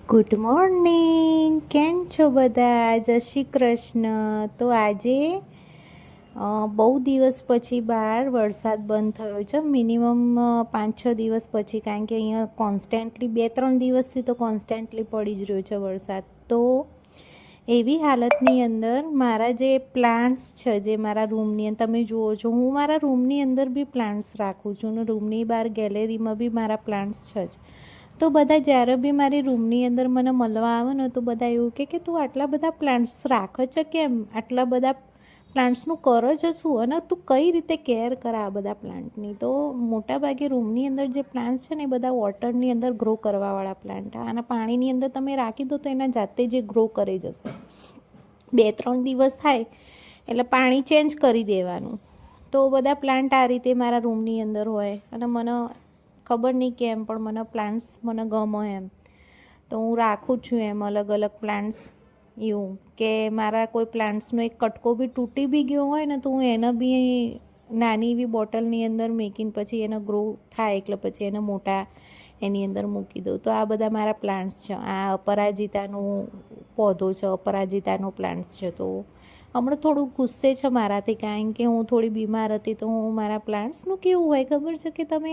Good morning. કેમ છો બધા? જય શ્રી કૃષ્ણ. તો આજે બહુ દિવસ પછી બહાર વરસાદ બંધ થયો છે, મિનિમમ 5-6 દિવસ પછી, કારણ કે અહીંયા કોન્સ્ટન્ટલી 2-3 દિવસથી તો કોન્સ્ટન્ટલી પડી જ રહ્યો છે વરસાદ. તો એવી હાલતની અંદર મારા જે પ્લાન્ટ્સ છે, જે મારા રૂમની અંદર તમે જુઓ છો, હું મારા રૂમની અંદર બી પ્લાન્ટ્સ રાખું છું અને રૂમની બહાર ગેલેરીમાં બી મારા પ્લાન્ટ્સ છે જ. તો બધા જ્યારે બી મારી રૂમની અંદર મને મળવા આવે ને તો બધા એવું કે તું આટલા બધા પ્લાન્ટ્સ રાખે છે કેમ, આટલા બધા પ્લાન્ટ્સનું કરો જ શું, અને તું કઈ રીતે કેર કરે આ બધા પ્લાન્ટની. તો મોટાભાગે રૂમની અંદર જે પ્લાન્ટ્સ છે ને એ બધા વોટરની અંદર ગ્રો કરવાવાળા પ્લાન્ટ, અને પાણીની અંદર તમે રાખી દો તો એના જાતે જે ગ્રો કરી જશે. 2-3 દિવસ થાય એટલે પાણી ચેન્જ કરી દેવાનું. તો બધા પ્લાન્ટ આ રીતે મારા રૂમની અંદર હોય, અને મને ખબર નહીં કેમ પણ મને પ્લાન્ટ્સ મને ગમે એમ, તો હું રાખું છું એમ અલગ અલગ પ્લાન્ટ્સ. એવું કે મારા કોઈ પ્લાન્ટ્સનો એક કટકો બી તૂટી બી ગયો હોય ને તો હું એને બી નાની એવી બોટલની અંદર મૂકીને પછી એને ગ્રો થાય એટલે પછી એને મોટા એની અંદર મૂકી દઉં. તો આ બધા મારા પ્લાન્ટ્સ છે. આ અપરાજિતાનું પૌધો છે, અપરાજિતાનો પ્લાન્ટ્સ છે. તો હમણાં થોડું ગુસ્સે છે મારાથી, કારણ કે હું થોડી બીમાર હતી. તો હું મારા પ્લાન્ટ્સનું કેવું હોય ખબર છે કે તમે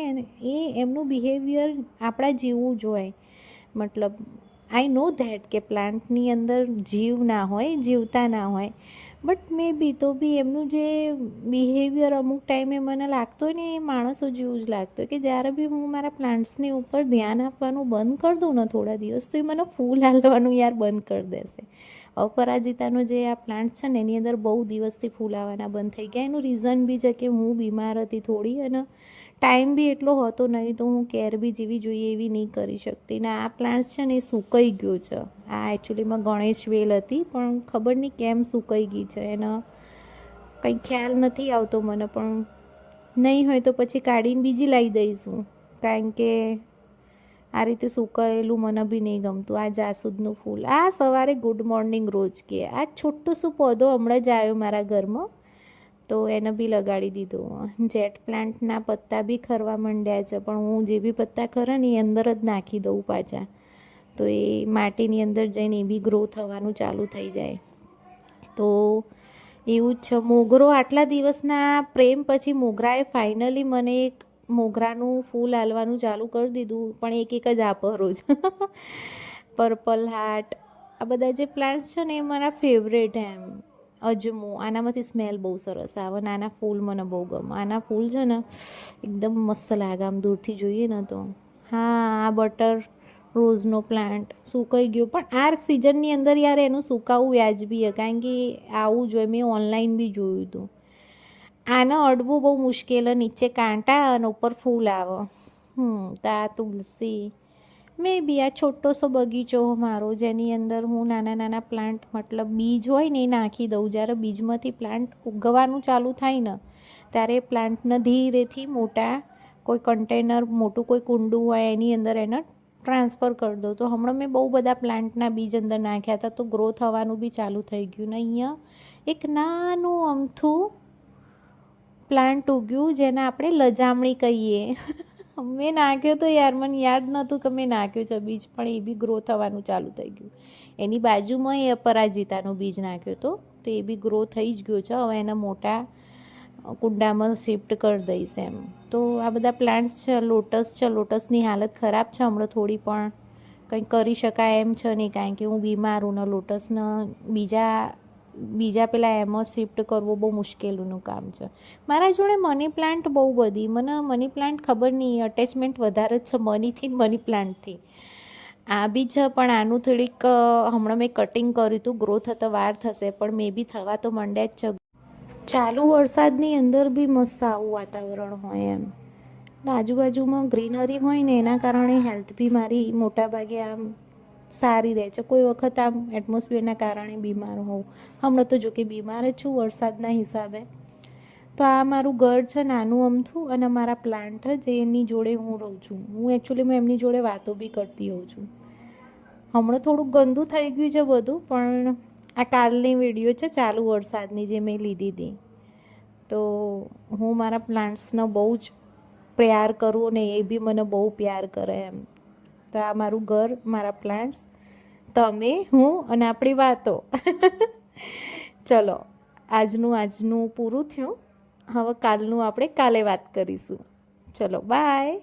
એમનું બિહેવિયર આપણા જેવું જ હોય. મતલબ આઈ નો ધેટ કે પ્લાન્ટની અંદર જીવ ના હોય, જીવતા ના હોય, બટ મે બી તો બી એમનું જે બિહેવિયર અમુક ટાઈમે મને લાગતો હોય ને એ માણસો જેવું જ લાગતું હોય, કે જ્યારે બી હું મારા પ્લાન્ટ્સની ઉપર ધ્યાન આપવાનું બંધ કરી દઉં ને થોડા દિવસ, તો એ મને ફૂલ હાલવાનું યાર બંધ કરી દેશે. અપરાજિતાનો જે આ પ્લાન્ટ છે ને એની અંદર બહુ દિવસથી ફૂલ આવવાના બંધ થઈ ગયા. એનું રીઝન બી છે કે હું બીમાર હતી થોડી, અને ટાઈમ બી એટલો હતો નહીં, તો હું કેર બી જેવી જોઈએ એવી નહીં કરી શકતી. ને આ પ્લાન્ટ્સ છે ને એ સુકાઈ ગયો છે. આ એકચ્યુઅલીમાં ગણેશ વેલ હતી, પણ ખબર નહીં કેમ સુકાઈ ગઈ છે. એનો કંઈ ખ્યાલ નથી આવતો મને, પણ નહીં હોય તો પછી કાઢીને બીજી લાવી દઈશું, કારણ કે આ રીતે સુકાયેલું મને બી નહીં ગમતું. આ જાસૂદનું ફૂલ, આ સવારે ગુડ મોર્નિંગ રોજ કે આ છોટું શું પૌધો હમણાં જ આવ્યો મારા ઘરમાં, તો એને બી લગાડી દીધું. જેટ પ્લાન્ટના પત્તા બી ખરવા માંડ્યા છે, પણ હું જે બી પત્તા ખરે ને એ અંદર જ નાખી દઉં પાછા, તો એ માટીની અંદર જઈને એ બી ગ્રો થવાનું ચાલુ થઈ જાય. તો એવું જ છે. મોગરો, આટલા દિવસના પ્રેમ પછી મોગરાએ ફાઇનલી મને એક મોગરાનું ફૂલ હાલવાનું ચાલુ કરી દીધું, પણ એક જ આપો રોજ. પર્પલ હાર્ટ, આ બધા જે પ્લાન્ટ્સ છે ને એ મારા ફેવરેટ એમ. અજમો, આનામાંથી સ્મેલ બહુ સરસ આવે, નાના ફૂલ મને બહુ ગમે. આના ફૂલ છે ને એકદમ મસ્ત લાગે આમ દૂરથી જોઈએ ને તો. હા, આ બટર રોઝનો પ્લાન્ટ સુકાઈ ગયો, પણ આ સિઝનની અંદર યાર એનું સુકાવવું વ્યાજબી છે, કારણ કે આવું જોઈએ. મેં ઓનલાઈન બી જોયું હતું. આને અડવું બહુ મુશ્કેલ, નીચે કાંટા અને ઉપર ફૂલ આવે. તો આ તુલસી, મે બી આ છોટો સો બગીચો મારો, જેની અંદર હું નાના નાના પ્લાન્ટ, મતલબ બીજ હોય ને એ નાખી દઉં. જ્યારે બીજમાંથી પ્લાન્ટ ઉગવાનું ચાલુ થાય ને ત્યારે પ્લાન્ટને ધીરેથી મોટા કોઈ કન્ટેનર, મોટું કોઈ કુંડું હોય એની અંદર એને ટ્રાન્સફર કરી દઉં. તો હમણાં મેં બહુ બધા પ્લાન્ટના બીજ અંદર નાખ્યા હતા, તો ગ્રો થવાનું બી ચાલુ થઈ ગયું. ને અહીંયા એક નાનું અમથું પ્લાન્ટ ઉગ્યું જેને આપણે લજામણી કહીએ. મેં નાખ્યો તો યાર, મને યાદ નહોતું કે મેં નાખ્યો છે બીજ, પણ એ બી ગ્રો થવાનું ચાલુ થઈ ગયું. એની બાજુમાં એ અપરાજિતાનો બીજ નાખ્યો હતો, તો એ બી ગ્રો થઈ જ ગયો છે. હવે એના મોટા કુંડામાં શિફ્ટ કરી દઈશ એમ. તો આ બધા પ્લાન્ટ્સ છે. લોટસ છે, લોટસની હાલત ખરાબ છે હમણાં થોડી, પણ કંઈ કરી શકાય એમ છે નહીં, કારણ કે હું બીમાર હું ને લોટસને બીજા પેલા એમાં શિફ્ટ કરવો બહુ મુશ્કેલીનું કામ છે. મારા જોડે મની પ્લાન્ટ બહુ બધી, મને મની પ્લાન્ટ ખબર નહીં, અટેચમેન્ટ વધારે જ છે મનીથી, મની પ્લાન્ટથી. આ બી છે, પણ આનું થોડીક હમણાં મેં કટિંગ કર્યું હતું, ગ્રો થતા વાર થશે, પણ મે બી થવા તો માંડ્યા જ છે. ચાલુ વરસાદની અંદર બી મસ્ત આવું વાતાવરણ હોય એમ. આજુબાજુમાં ગ્રીનરી હોય ને એના કારણે હેલ્થ બી મારી મોટાભાગે આમ સારી રહે છે. કોઈ વખત આમ એટમોસ્ફિયરના કારણે બીમાર હોઉં, હમણાં તો જો કે બીમાર જ છું વરસાદના હિસાબે. તો આ મારું ઘર છે નાનું અમથું, અને મારા પ્લાન્ટ જ એની જોડે હું રહું છું. હું એકચ્યુઅલીમાં એમની જોડે વાતો બી કરતી હોઉં છું. હમણાં થોડુંક ગંદુ થઈ ગયું છે બધું, પણ આ કાલની વિડીયો છે ચાલુ વરસાદની જે મેં લીધી હતી. તો હું મારા પ્લાન્ટ્સનો બહુ જ પ્યાર કરું ને એ બી મને બહુ પ્યાર કરે એમ. તો આ મારું ઘર, મારા પ્લાન્ટ્સ તમે, હું અને આપણી વાતો. ચલો, આજનું પૂરું થયું. હવે કાલનું આપણે કાલે વાત કરીશું. ચલો બાય.